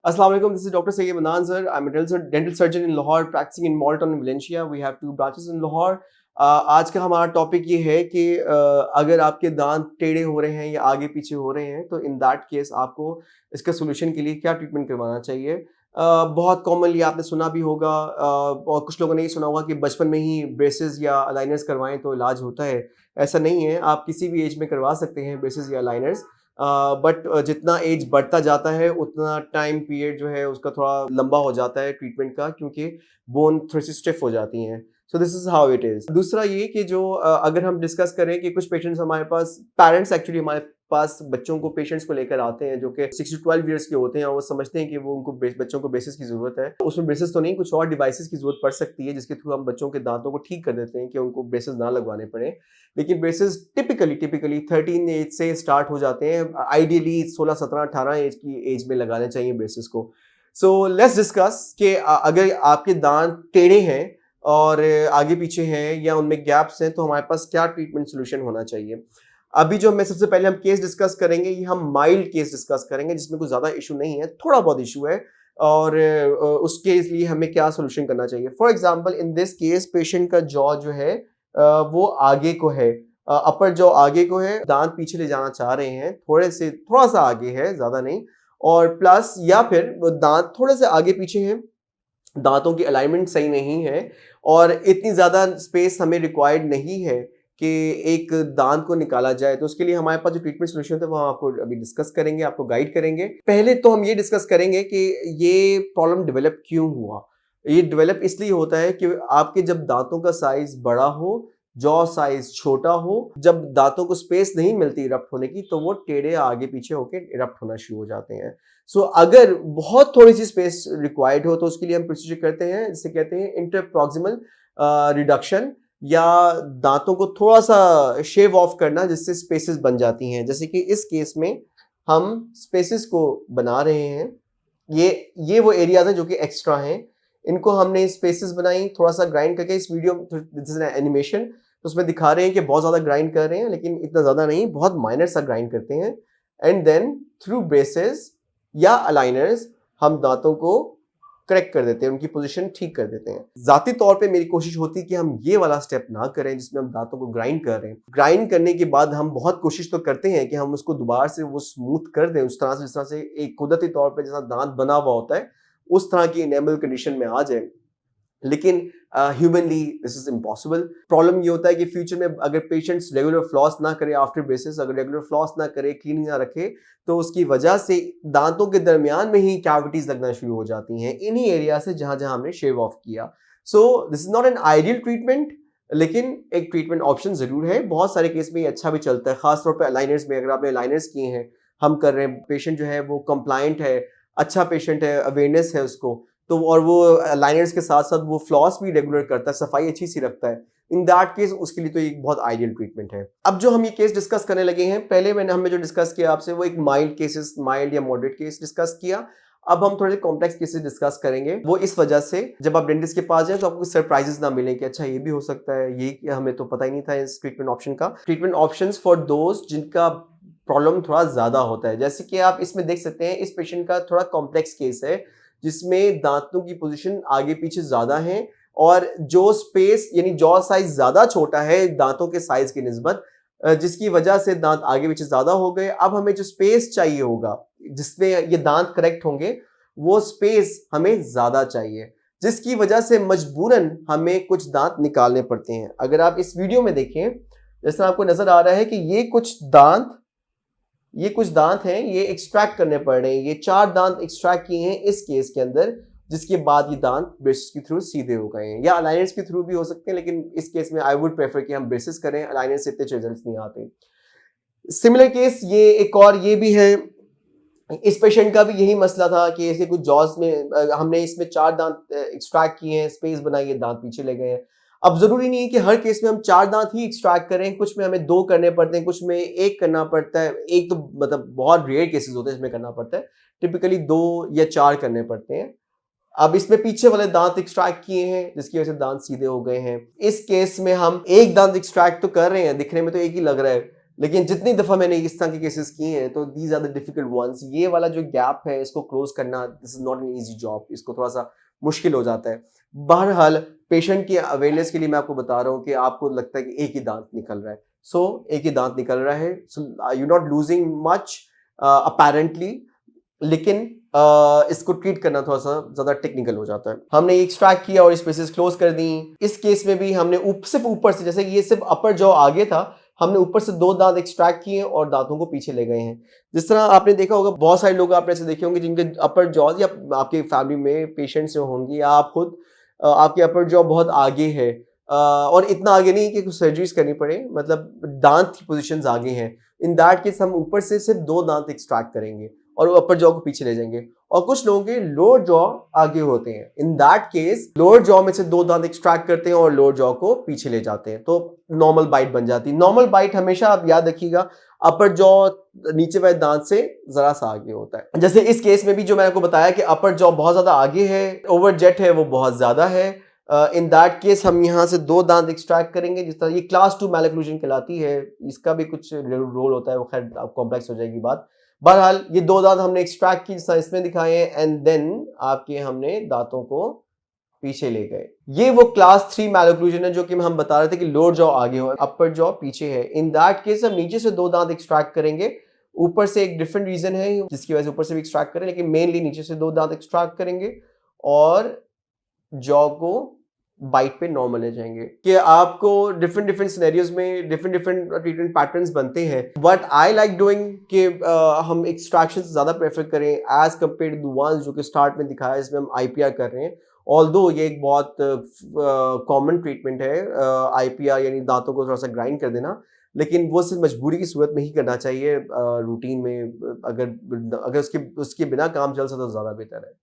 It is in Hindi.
Assalamu alaikum. This is Dr. Sayyid Manan sir. I'm a dental surgeon in Lahore, practicing in Malton and Valencia. We have two branches in Lahore. आज का हमारा टॉपिक ये है कि अगर आपके दांत टेढ़े हो रहे हैं या आगे पीछे हो रहे हैं तो इन दैट केस आपको इसका सोल्यूशन के लिए क्या ट्रीटमेंट करवाना चाहिए। बहुत कॉमनली आपने सुना भी होगा और कुछ लोगों ने ये सुना होगा कि बचपन में ही ब्रेसेस या अलाइनर्स करवाएं तो इलाज होता है। ऐसा नहीं है, आप किसी भी एज में करवा सकते हैं ब्रेसेस या अलाइनर्स। बट जितना एज बढ़ता जाता है उतना टाइम पीरियड जो है उसका थोड़ा लंबा हो जाता है ट्रीटमेंट का, क्योंकि बोन थोड़ी सी स्टिफ हो जाती हैं। So this is how it is. दूसरा ये कि जो अगर हम डिस्कस करें कि कुछ पेशेंट्स हमारे पास, पेरेंट्स एक्चुअली हमारे पास बच्चों को, पेशेंट्स को लेकर आते हैं जो कि 6 to 12 ईयर्स के होते हैं और वो समझते हैं कि वो उनको बच्चों को ब्रेसेस की जरूरत है। उसमें ब्रेसेस तो नहीं, कुछ और डिवाइसेस की जरूरत पड़ सकती है जिसके थ्रू हम बच्चों के दांतों को ठीक कर देते हैं कि उनको ब्रेसेस ना लगवाने पड़े। लेकिन ब्रेसेस टिपिकली 13 एज से स्टार्ट हो जाते हैं। आइडियली 16, 17, 18 एज की एज में लगाने चाहिए ब्रेसेस को। सो लेट्स डिस्कस कि अगर आपके दांत टेढ़े हैं और आगे पीछे हैं या उनमें गैप्स हैं तो हमारे पास क्या ट्रीटमेंट सोल्यूशन होना चाहिए। अभी जो मैं सबसे पहले हम केस डिस्कस करेंगे, ये हम माइल्ड केस डिस्कस करेंगे जिसमें कुछ ज्यादा इशू नहीं है, थोड़ा बहुत इशू है और उसके लिए हमें क्या सोल्यूशन करना चाहिए। For example in this case patient का जॉ जो है वो आगे को है, अपर जॉ आगे को है, दांत पीछे ले जाना चाह रहे हैं, थोड़ा सा आगे है, ज्यादा नहीं, और प्लस या फिर वो दांत थोड़े से आगे पीछे हैं, दांतों की अलाइनमेंट सही नहीं है और इतनी ज्यादा स्पेस हमें रिक्वायर्ड नहीं है कि एक दांत को निकाला जाए। तो उसके लिए हमारे पास जो ट्रीटमेंट सोल्यूशन है वो हम आपको अभी डिस्कस करेंगे, आपको गाइड करेंगे। पहले तो हम ये डिस्कस करेंगे कि ये प्रॉब्लम डेवलप क्यों हुआ। ये डेवलप इसलिए होता है कि आपके जब दांतों का साइज बड़ा हो, जॉ साइज छोटा हो, जब दांतों को स्पेस नहीं मिलती इरप्ट होने की तो वो टेढ़े आगे पीछे होकर इरप्ट होना शुरू हो जाते हैं। सो अगर बहुत थोड़ी सी स्पेस रिक्वायर्ड हो तो उसके लिए हम प्रोसीजर करते हैं जिसे कहते हैं इंटरप्रॉक्सिमल रिडक्शन, या दांतों को थोड़ा सा शेव ऑफ करना जिससे स्पेसेस बन जाती हैं। जैसे कि इस केस में हम स्पेसेस को बना रहे हैं, ये वो एरियाज हैं जो कि एक्स्ट्रा हैं, इनको हमने स्पेसेस बनाई थोड़ा सा ग्राइंड करके। इस वीडियो दिस इज एनिमेशन, तो उसमें दिखा रहे हैं कि बहुत ज्यादा ग्राइंड कर रहे हैं लेकिन इतना ज्यादा नहीं, बहुत माइनर सा ग्राइंड करते हैं। एंड देन थ्रू ब्रेसेस या अलाइनर्स हम दांतों को करेक्ट कर देते हैं, उनकी पोजीशन ठीक कर देते हैं। जाती तौर पे मेरी कोशिश होती है कि हम ये वाला स्टेप ना करें जिसमें हम दांतों को ग्राइंड कर रहे हैं। ग्राइंड करने के बाद हम बहुत कोशिश तो करते हैं कि हम उसको दोबारा से वो स्मूथ कर दें उस तरह से जिस तरह से एक कुदरती तौर पे जैसा दांत बना हुआ होता है उस तरह की इनेबल कंडीशन में आ जाए। लेकिन humanly this is impossible. Problem ये होता है कि फ्यूचर में अगर पेशेंट्स रेगुलर फ्लॉस ना करे आफ्टर ब्रेसेस, अगर रेगुलर फ्लॉस ना करे, क्लीनिंग ना रखे, तो उसकी वजह से दांतों के दरमियान में ही कैविटीज लगना शुरू हो जाती हैं इन्हीं एरिया से जहां जहां हमने शेव ऑफ किया। So this is not an ideal treatment, लेकिन एक ट्रीटमेंट ऑप्शन जरूर है। बहुत सारे केस में ये अच्छा भी चलता है, खासतौर पर अलाइनर्स में। अगर आपने अलाइनर्स किए हैं, हम कर रहे हैं, पेशेंट जो है वो कंप्लायंट है, अच्छा पेशेंट है, अवेयरनेस है उसको, तो और वो लाइनर्स के साथ साथ वो फ्लॉस भी रेगुलर करता है, सफाई अच्छी सी रखता है, इन दैट केस उसके लिए तो एक बहुत आइडियल ट्रीटमेंट है। अब जो हम ये केस डिस्कस करने लगे हैं, पहले हमने जो डिस्कस किया आपसे वो एक माइल्ड केसेस, माइल्ड या मॉडरेट केस डिस्कस किया। अब हम थोड़े कॉम्प्लेक्स केसेस डिस्कस करेंगे। वो इस वजह से जब आप डेंटिस्ट के पास जाए तो आपको सरप्राइजेस ना मिले कि अच्छा ये भी हो सकता है, ये हमें तो पता ही नहीं था इस ट्रीटमेंट ऑप्शन का। ट्रीटमेंट ऑप्शंस फॉर दोस्त जिनका प्रॉब्लम थोड़ा ज्यादा होता है, जैसे कि आप इसमें देख सकते हैं इस पेशेंट का थोड़ा कॉम्प्लेक्स केस है जिसमें दांतों की पोजीशन आगे पीछे ज्यादा है और जो स्पेस यानी जॉ साइज ज्यादा छोटा है दांतों के साइज की निस्बत, जिसकी वजह से दांत आगे पीछे ज्यादा हो गए। अब हमें जो स्पेस चाहिए होगा जिसमें ये दांत करेक्ट होंगे, वो स्पेस हमें ज्यादा चाहिए, जिसकी वजह से मजबूरन हमें कुछ दांत निकालने पड़ते हैं। अगर आप इस वीडियो में देखें, जैसा आपको नजर आ रहा है कि ये कुछ दांत हैं, ये एक्सट्रैक्ट करने पड़ रहे हैं। ये 4 दांत एक्सट्रैक्ट किए हैं इस केस के अंदर, जिसके बाद ये दांत ब्रेसेस के थ्रू सीधे हो गए हैं, या अलाइनर्स के थ्रू भी हो सकते हैं, लेकिन इस केस में आई वुड प्रेफर कि हम ब्रेसेस करें, अलाइनर्स से इतने रिजल्ट्स नहीं आते। सिमिलर केस ये एक और ये भी है, इस पेशेंट का भी यही मसला था कि इसके कुछ जॉज में हमने इसमें 4 दांत एक्सट्रैक्ट किए हैं, स्पेस बनाई है, दांत पीछे ले गए हैं। अब जरूरी नहीं है कि हर केस में हम 4 दांत ही एक्सट्रैक्ट करें, कुछ में हमें 2 करने पड़ते हैं, कुछ में 1 करना पड़ता है। एक तो मतलब बहुत रेयर केसेस होते हैं इसमें करना पड़ता है, टिपिकली 2 या 4 करने पड़ते हैं। अब इसमें पीछे वाले दांत एक्सट्रैक्ट किए हैं जिसकी वजह से दांत सीधे हो गए हैं। इस केस में हम 1 दांत एक्सट्रैक्ट तो कर रहे हैं, दिखने में तो एक ही लग रहा है, लेकिन जितनी दफ़ा मैंने इस तरह के केसेस किए हैं तो these are the difficult ones. ये वाला जो गैप है इसको क्लोज करना, this is not an easy job, इसको थोड़ा सा मुश्किल हो जाता है। बहरहाल पेशेंट की अवेयरनेस के लिए मैं आपको बता रहा हूँ कि आपको लगता है कि एक ही दांत निकल रहा है, सो एक ही दांत निकल रहा है, so you not losing much apparently, लेकिन इसको ट्रीट करना थोड़ा सा ज्यादा टेक्निकल हो जाता है। हमने एक्सट्रैक्ट किया और स्पेसेस क्लोज कर दी। इस केस में भी हमने सिर्फ ऊपर से, जैसे ये सिर्फ अपर जॉ आगे था, हमने ऊपर से 2 दांत एक्सट्रैक्ट किए और दांतों को पीछे ले गए हैं। जिस तरह आपने देखा होगा, बहुत सारे लोग आपने ऐसे देखे होंगे जिनके अपर जॉज, या आपके फैमिली में पेशेंट्स होंगे या आप खुद, आपके अपर जॉ बहुत आगे है, और इतना आगे नहीं कि कुछ सर्जरीज करनी पड़े, मतलब दांत की पोजिशन आगे हैं। इन दैट केस हम ऊपर से सिर्फ 2 दांत एक्सट्रैक्ट करेंगे और वो अपर जॉ को पीछे ले जाएंगे। और कुछ लोगों के लोअर जॉ आगे होते हैं, in that case lower jaw में से 2 दांत एक्सट्रैक्ट करते हैं और लोअर जॉ को पीछे ले जाते हैं, तो नॉर्मल बाइट बन जाती है। नॉर्मल बाइट हमेशा आप याद रखिएगा, अपर जॉ नीचे वाले दांत से जरा सा आगे होता है। जैसे इस केस में भी जो मैंने आपको बताया कि अपर जॉ बहुत ज्यादा आगे है, ओवर जेट है वो बहुत ज्यादा है, इन दैट केस हम यहाँ से 2 दांत एक्सट्रैक्ट करेंगे। जिस तरह ये क्लास 2 मैलोक्लूजन कहलाती है, इसका भी कुछ रोल होता है, वो खैर कॉम्प्लेक्स हो जाएगी बात। बहरहाल ये 2 दांत हमने एक्सट्रैक्ट की, जिस तरह इसमें दिखाए हैं, एंड देन आपके हमने दांतों को पीछे ले गए। ये वो क्लास 3 मैलोक्लूजन है जो कि हम बता रहे थे कि लोअर जॉ आगे हो, अपर जॉ पीछे है। इन दैट केस हम नीचे से 2 दांत एक्सट्रैक्ट करेंगे। ऊपर से एक डिफरेंट रीजन है जिसकी वजह से ऊपर से भी एक्सट्रैक्ट करें, लेकिन मेनली नीचे से 2 दांत एक्सट्रैक्ट करेंगे और जॉ को बाइट पे नॉर्मल ले जाएंगे। कि आपको डिफरेंट डिफरेंट सिनेरियोज में डिफरेंट डिफरेंट ट्रीटमेंट पैटर्न्स बनते हैं, बट आई लाइक डूइंग कि हम एक्सट्रैक्शन ज्यादा प्रेफर करें as compare to the ones जो कि स्टार्ट में दिखाया, इसमें हम आईपीआर कर रहे हैं। ऑल्दो ये एक बहुत कॉमन ट्रीटमेंट है आईपीआर, यानी दांतों को थोड़ा सा ग्राइंड कर देना, लेकिन वो सिर्फ मजबूरी की सूरत में ही करना चाहिए। रूटीन में अगर अगर उसके बिना काम चल सकता तो ज्यादा बेहतर है।